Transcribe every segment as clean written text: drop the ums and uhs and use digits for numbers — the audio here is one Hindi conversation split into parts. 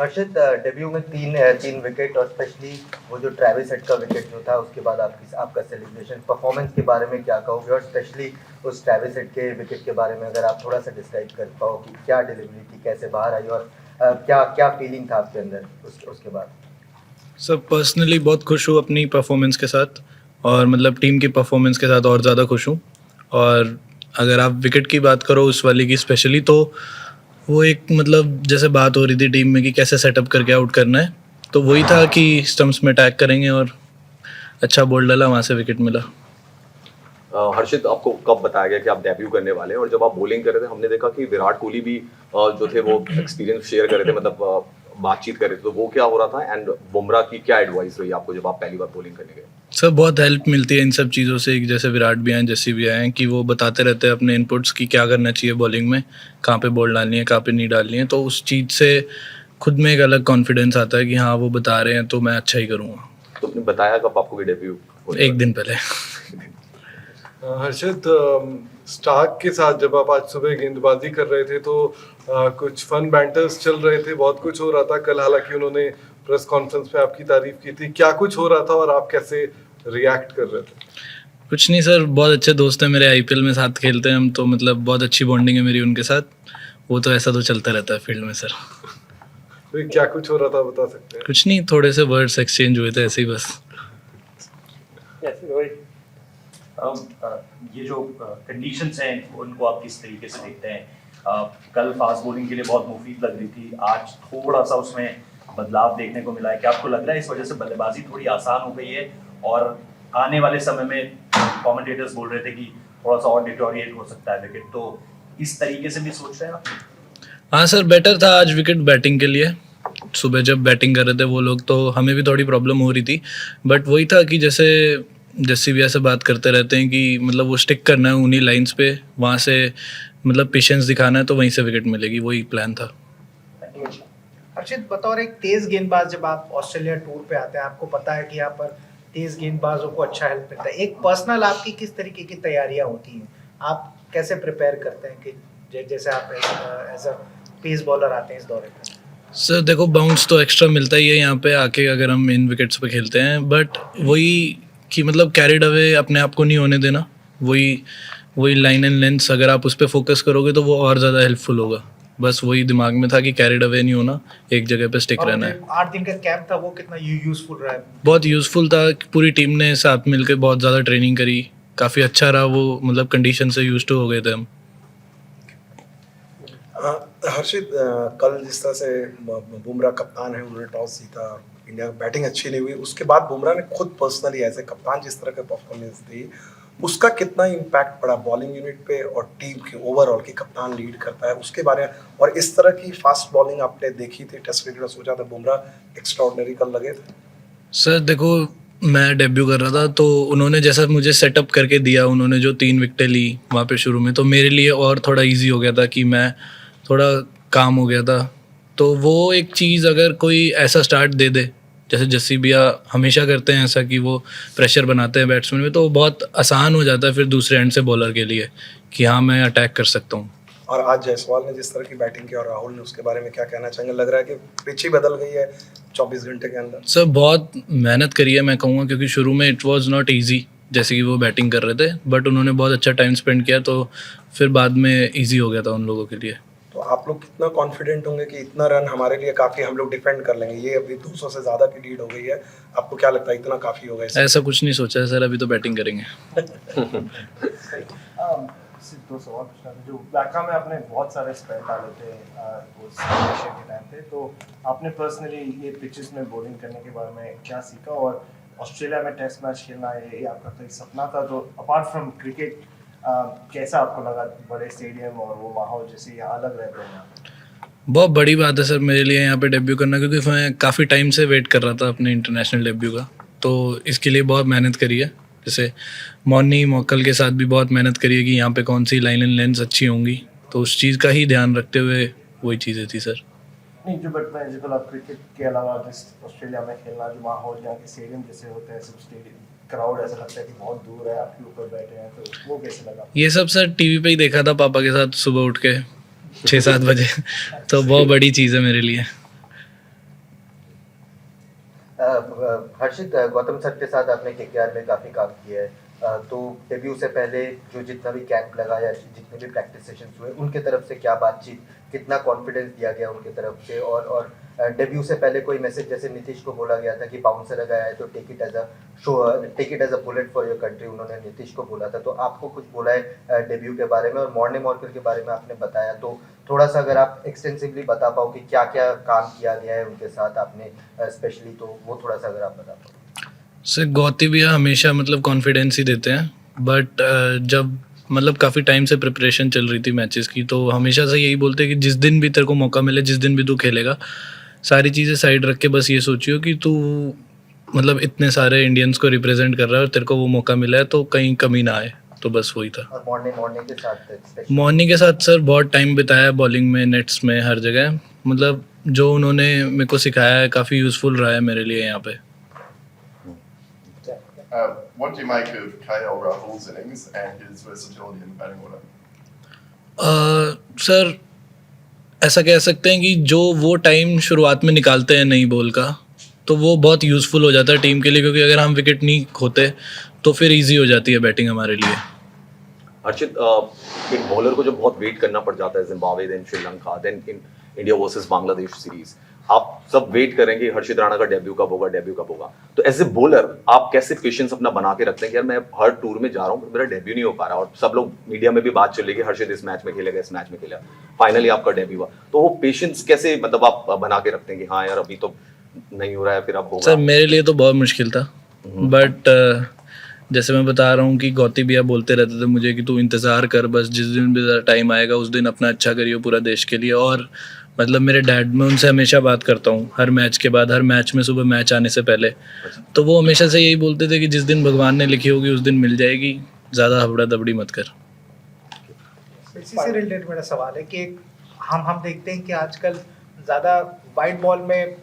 हर्षित, डेब्यू में तीन विकेट और स्पेशली वो जो ट्रेविस हेड का विकेट जो था उसके बाद आपका सेलिब्रेशन परफॉर्मेंस के बारे में क्या कहोगे, और स्पेशली उस ट्रेविस हेड के विकेट के बारे में अगर आप थोड़ा सा डिस्क्राइब कर पाओ कि क्या डिलीवरी थी, कैसे बाहर आई, और क्या क्या फीलिंग था आपके अंदर उसके बाद। सर पर्सनली बहुत खुश हूँ अपनी परफॉर्मेंस के साथ, और मतलब टीम की परफॉर्मेंस के साथ और ज़्यादा खुश हूँ। और अगर आप विकेट की बात करो उस वाली की स्पेशली, तो वो एक मतलब जैसे बात हो रही थी टीम में कि कैसे सेटअप करके आउट करना है, तो वही था कि स्टंप्स में अटैक करेंगे, और अच्छा बॉल डाला, वहाँ से विकेट मिला। हर्षित, आपको कब बताया गया कि आप डेब्यू करने वाले हैं? और जब आप बॉलिंग कर रहे थे, हमने देखा कि विराट कोहली भी जो थे वो एक्सपीरियंस शेयर कर रहे थे, मतलब बातचीत कर रहे थे, तो वो क्या हो रहा था? एंड बुमराह की क्या एडवाइस रही आपको जब आप पहली बार बॉलिंग करने गए? सर बहुत हेल्प मिलती है इन सब चीज़ों से, जैसे विराट भी आए, जस्सी भी आए हैं, कि वो बताते रहते हैं अपने इनपुट्स की क्या करना चाहिए बॉलिंग में, कहाँ पे बॉल डालनी है, कहाँ पे नहीं डालनी है। तो उस चीज़ से खुद में एक अलग कॉन्फिडेंस आता है कि हाँ वो बता रहे हैं तो मैं अच्छा ही करूँगा। तो आपने बताया कब आपको कि डेब्यू? एक दिन पहले। हर्षित, स्टार्क के साथ जब आप आज सुबह गेंदबाजी कर रहे थे तो कुछ फन बैंटर्स चल रहे थे, बहुत कुछ हो रहा था कल। हालांकि उन्होंने प्रेस कॉन्फ्रेंस में आपकी तारीफ की थी, क्या कुछ हो रहा था और आप कैसे रिएक्ट कर रहे थे? कुछ नहीं सर, बहुत अच्छे दोस्त हैं मेरे, आईपीएल में साथ खेलते हैं हम, तो मतलब बहुत अच्छी बॉन्डिंग है मेरी उनके साथ। वो तो ऐसा तो चलता रहता है फील्ड में सर। तो क्या कुछ हो रहा था, बता सकते हैं? कुछ नहीं, थोड़े से वर्ड्स एक्सचेंज हुए थे ऐसे ही बस। ये जो कंडीशंस हैं उनको आप किस तरीके से देखते हैं? कल फास्ट बॉलिंग के लिए बहुत मुफीद लग रही थी, आज थोड़ा सा उसमें बदलाव देखने को मिला है। क्या आपको लग रहा है इस वजह से बल्लेबाजी थोड़ी आसान हो गई है, और आने वाले समय में कमेंटेटर्स बोल रहे थे कि थोड़ा सा और डिटोरिएट हो सकता है विकेट, तो इस तरीके से भी सोच रहे हैं आप? हाँ सर, बेटर था आज विकेट बैटिंग के लिए। सुबह जब बैटिंग कर रहे थे वो लोग, तो हमें भी थोड़ी प्रॉब्लम हो रही थी, बट वही था कि जैसे जस्सी भी ऐसे बात करते रहते हैं कि मतलब वो स्टिक करना है उन्हीं लाइंस पे, वहाँ से मतलब पेशेंस दिखाना है, तो वहीं से विकेट मिलेगी, वही प्लान था। हर्षित, बतौर एक तेज गेंदबाज जब आप ऑस्ट्रेलिया टूर पे आते हैं, आपको पता है कि यहाँ पर तेज गेंदबाजों को अच्छा हेल्प मिलता है। एक पर्सनल आपकी किस तरीके की तैयारियां होती हैं, आप कैसे प्रिपेयर करते हैं कि जैसे आप एज अ पेस बॉलर आते हैं इस दौरे पर? सर देखो, बाउंस तो एक्स्ट्रा मिलता ही है यहाँ पे आके अगर हम इन विकेट्स पे खेलते हैं, बट वही कि मतलब कैरिड अवे अपने आप को नहीं होने देना। वही वही लाइन एंड लेंथ, अगर आप उस पर फोकस करोगे तो वो और ज़्यादा हेल्पफुल होगा। बस वही दिमाग में था कि कैरिड अवे नहीं होना, एक जगह पे स्टिक रहना है। 8 दिन का कैंप था, वो कितना यूजफुल रहा है? बहुत यूज़फुल था, पूरी टीम ने साथ मिलकर बहुत ज़्यादा ट्रेनिंग करी, काफ़ी अच्छा रहा वो, मतलब कंडीशन से यूज्ड टू हो गए थे हम। हर्षित, कल जिस तरह से बुमराह कप्तान है, उन्होंने टॉस जीता, इंडिया की बैटिंग अच्छी नहीं हुई, उसके बाद बुमराह ने खुद पर्सनली एज ए कप्तान जिस तरह का परफॉर्मेंस दी, उसका कितना इम्पैक्ट पड़ा बॉलिंग यूनिट पे और टीम के ओवरऑल की? कप्तान लीड करता है उसके बारे में, और इस तरह की फास्ट बॉलिंग आपने देखी थी टेस्ट क्रिकेट में? सोचा था बुमराह एक्स्ट्राऑर्डिनरी कल लगे थे? सर देखो, मैं डेब्यू कर रहा था, तो उन्होंने जैसा मुझे सेटअप करके दिया, उन्होंने जो 3 विकेटें ली वहाँ पे शुरू में, तो मेरे लिए और थोड़ा इजी हो गया था कि मैं थोड़ा काम हो गया था। तो वो एक चीज़ अगर कोई ऐसा स्टार्ट दे दे, जैसे जस्सी भैया हमेशा करते हैं ऐसा कि वो प्रेशर बनाते हैं बैट्समैन में, तो बहुत आसान हो जाता है फिर दूसरे एंड से बॉलर के लिए कि हाँ मैं अटैक कर सकता हूँ। और आज जायसवाल ने जिस तरह की बैटिंग की और राहुल ने, उसके बारे में क्या कहना चाहेंगे? लग रहा है कि पिच ही बदल गई है 24 घंटे के अंदर। सर बहुत मेहनत करी है मैं कहूँगा, क्योंकि शुरू में इट वाज नॉट इजी जैसे कि वो बैटिंग कर रहे थे, बट उन्होंने बहुत अच्छा टाइम स्पेंड किया, तो फिर बाद में इजी हो गया था उन लोगों के लिए। तो आप लोग कितना कॉन्फिडेंट होंगे कि इतना रन हमारे लिए काफ़ी, हम लोग डिफेंड कर लेंगे? ये अभी 200 से ज़्यादा की लीड हो गई है, आपको क्या लगता है इतना काफ़ी होगा? ऐसा कुछ नहीं सोचा है सर, अभी तो बैटिंग करेंगे। सिर्फ 2 सवाल पूछना था। जो बैंका में आपने बहुत सारे स्पेल डाले थे उस सेशन के टाइम पे, तो आपने पर्सनली ये पिचेस में बॉलिंग करने के बारे में क्या सीखा? और ऑस्ट्रेलिया में टेस्ट मैच खेलना ये आपका कोई सपना था? तो अपार्ट फ्रॉम क्रिकेट कैसा आपको लगा बड़े स्टेडियम और वो माहौल जैसे यहाँ अलग रहते हैं? बहुत बड़ी बात है सर मेरे लिए यहाँ पे डेब्यू करना, क्योंकि मैं काफ़ी टाइम से वेट कर रहा था अपने इंटरनेशनल डेब्यू का, तो इसके लिए बहुत मेहनत करी है। जैसे मॉर्नी मॉकल के साथ भी बहुत मेहनत करी है कि यहाँ पे कौन सी लाइन एंड लेंस अच्छी होंगी, तो उस चीज़ का ही ध्यान रखते हुए वही चीज़ें थी सर। नहीं, जो बट मैं जिस क्रिकेट के अलावा जिस ऑस्ट्रेलिया में खेलना, जो माहौल यहाँ के स्टेडियम जैसे होते हैं, सब स्टेडियम क्राउड ऐसा लगता है कि बहुत दूर है, आपके ऊपर बैठे हैं, तो वो कैसे लगा? ये सब सर टीवी पे ही देखा था पापा के साथ सुबह उठ के 6-7 बजे तो बहुत बड़ी चीज़ है मेरे लिए। हर्षित, गौतम सर के साथ आपने केकेआर में काफ़ी काम किया है, तो डेब्यू से पहले जो जितना भी कैंप लगा या जितने भी प्रैक्टिस सेशंस हुए उनके तरफ से क्या बातचीत, कितना कॉन्फिडेंस दिया गया उनके तरफ से, और डेब्यू से पहले कोई मैसेज, जैसे नीतीश को बोला गया था कि बाउंसर अगर आए तो take it as a bullet for your country, उन्होंने नीतीश को बोला था, तो आपको कुछ बोला है डेब्यू के बारे में, और मॉर्ने मॉर्कल के बारे में आपने बताया, तो थोड़ा सा अगर आप एक्सटेंसिवली बता पाओ कि क्या क्या काम किया गया है उनके साथ आपने स्पेशली, तो वो थोड़ा सा अगर आप बता पाओ। सर गौती भैया हमेशा मतलब कॉन्फिडेंस ही देते हैं, बट जब मतलब काफ़ी टाइम से प्रिपरेशन चल रही थी मैचेस की, तो हमेशा से यही बोलते हैं कि जिस दिन भी तेरे को मौका मिले, जिस दिन भी तू खेलेगा, सारी चीज़ें साइड रख के बस ये सोचियो कि तू मतलब इतने सारे इंडियंस को रिप्रेजेंट कर रहा है और तेरे को वो मौका मिला है तो कहीं कमी ना आए, तो बस वही था। और मॉर्निंग के साथ स्पेशली मॉर्निंग के साथ सर बहुत टाइम बिताया बॉलिंग में, नेट्स में, हर जगह, मतलब जो उन्होंने मेरे को सिखाया है काफ़ी यूज़फुल रहा है मेरे लिए यहाँ पे। What do you make of KL Rahul's innings and his versatility in the batting order? Sir ऐसा कह सकते हैं कि जो वो टाइम शुरुआत में निकालते हैं नई बॉल का, तो वो बहुत यूज़फुल हो जाता है टीम के लिए, क्योंकि अगर हम विकेट नहीं खोते तो फिर इजी हो जाती है बैटिंग हमारे लिए। हर्षित, एक बॉलर को जब बहुत वेट करना पड़ जाता है, Zimbabwe, then Sri Lanka, then India versus Bangladesh series, आप सब वेट करेंगे हर्षित राणा का डेब्यू कब होगा, तो एज ए बॉलर आप कैसे पेशेंस अपना बना के रखते हैं कि यार मैं हर टूर में जा रहा हूँ, मेरा डेब्यू नहीं हो पा रहा, और सब लोग मीडिया में भी बात चल रही है कि हर्षित इस मैच में खेलेगा, फाइनली आपका डेब्यू हुआ, तो वो पेशेंस कैसे मतलब आप बना के रखते हैं कि हाँ यार अभी तो नहीं हो रहा है, फिर अब होगा? सर मेरे लिए तो बहुत मुश्किल था, बट जैसे मैं बता रहा हूँ कि गौती भैया बोलते रहते थे मुझे कि तू इंतज़ार कर, बस जिस दिन भी टाइम आएगा उस दिन अपना अच्छा करियो पूरा देश के लिए। और मतलब मेरे डैड, मैं उनसे हमेशा बात करता हूँ हर मैच के बाद, हर मैच में, सुबह मैच आने से पहले, तो वो हमेशा से यही बोलते थे कि जिस दिन भगवान ने लिखी होगी उस दिन मिल जाएगी, ज़्यादा हबड़ा दबड़ी मत कर। इसी से रिलेटेड मेरा सवाल है कि हम देखते हैं कि आजकल ज़्यादा वाइट बॉल में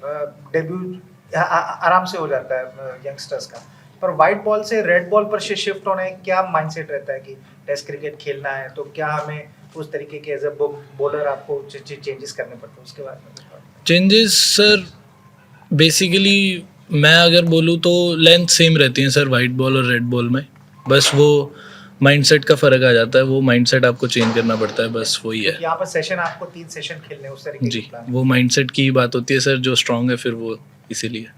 डेब्यू आराम से हो जाता है यंगस्टर्स का, पर वाइट बॉल से रेड बॉल पर शिफ्ट होना है, क्या माइंडसेट रहता है कि टेस्ट क्रिकेट खेलना है तो क्या हमें उस तरीके के एज ए बॉलर आपको चेंजेस करने पड़ते हैं, उसके बारे में? चेंजेस सर बेसिकली मैं अगर बोलूँ तो लेंथ सेम रहती है सर वाइट बॉल और रेड बॉल में, बस वो माइंडसेट का फ़र्क आ जाता है, वो माइंडसेट आपको चेंज करना पड़ता है, बस वही है। यहाँ पर सेशन आपको 3 सेशन खेलने उस तरीके जी, की प्लान वो माइंडसेट की ही बात होती है सर, जो स्ट्रांग है फिर वो इसीलिए।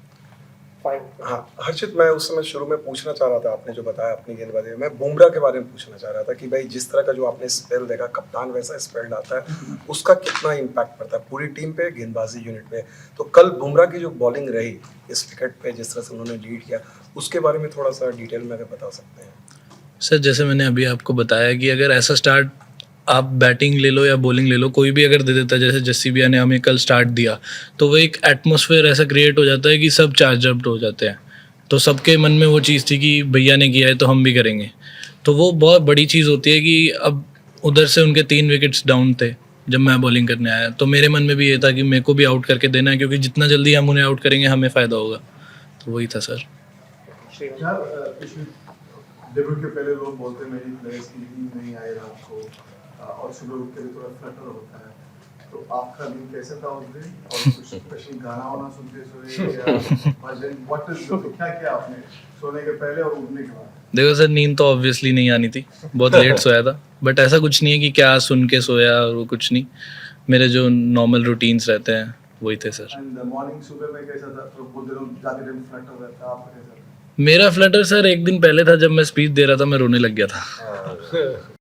हाँ हर्षित, मैं उस समय शुरू में पूछना चाह रहा था, आपने जो बताया अपनी गेंदबाजी में, मैं बुमराह के बारे में पूछना चाह रहा था कि भाई जिस तरह का जो आपने स्पेल देखा, कप्तान वैसा स्पेल आता है, उसका कितना इम्पैक्ट पड़ता है पूरी टीम पे, गेंदबाजी यूनिट पे। तो कल बुमराह की जो बॉलिंग रही इस विकेट पे, जिस तरह से उन्होंने लीड किया, उसके बारे में थोड़ा सा डिटेल में अगर बता सकते हैं। सर जैसे मैंने अभी आपको बताया कि अगर ऐसा स्टार्ट आप बैटिंग ले लो या बॉलिंग ले लो, कोई भी अगर दे देता, जैसे जस्सी भैया ने हमें कल स्टार्ट दिया, तो वो एक एटमॉस्फेयर ऐसा क्रिएट हो जाता है कि सब चार्ज अप हो जाते हैं, तो सबके मन में वो चीज़ थी कि भैया ने किया है तो हम भी करेंगे, तो वो बहुत बड़ी चीज़ होती है कि अब उधर से उनके 3 विकेट्स डाउन थे जब मैं बॉलिंग करने आया, तो मेरे मन में भी ये था कि मेरे को भी आउट करके देना है, क्योंकि जितना जल्दी हम उन्हें आउट करेंगे हमें फ़ायदा होगा, तो वही था सर। डेब्यू के पहले लोग बोलते मेरी प्लेयर्स की नींद नहीं आई रात को, और सुबह उठ के भी थोड़ा फ्लटर होता है, तो आपका दिन कैसे था उस दिन, और कुछ स्पेशल गाना वाना सुनते सोए या भजन, व्हाट इज क्या किया आपने सोने के पहले और उठने के बाद? देखो सर, नींद तो ऑब्वियसली नहीं आनी थी, बहुत लेट सोया था, बट ऐसा कुछ नहीं है कि क्या सुन के सोया और वो कुछ नहीं, मेरे जो नॉर्मल रूटीन्स रहते हैं वही थे सर। एंड मॉर्निंग सुबह में कैसा था, तो बोलते लोग जाते टाइम फ्लटर रहता, आपका कैसा था? मेरा फ्लटर सर एक दिन पहले था, जब मैं स्पीच दे रहा था मैं रोने लग गया था।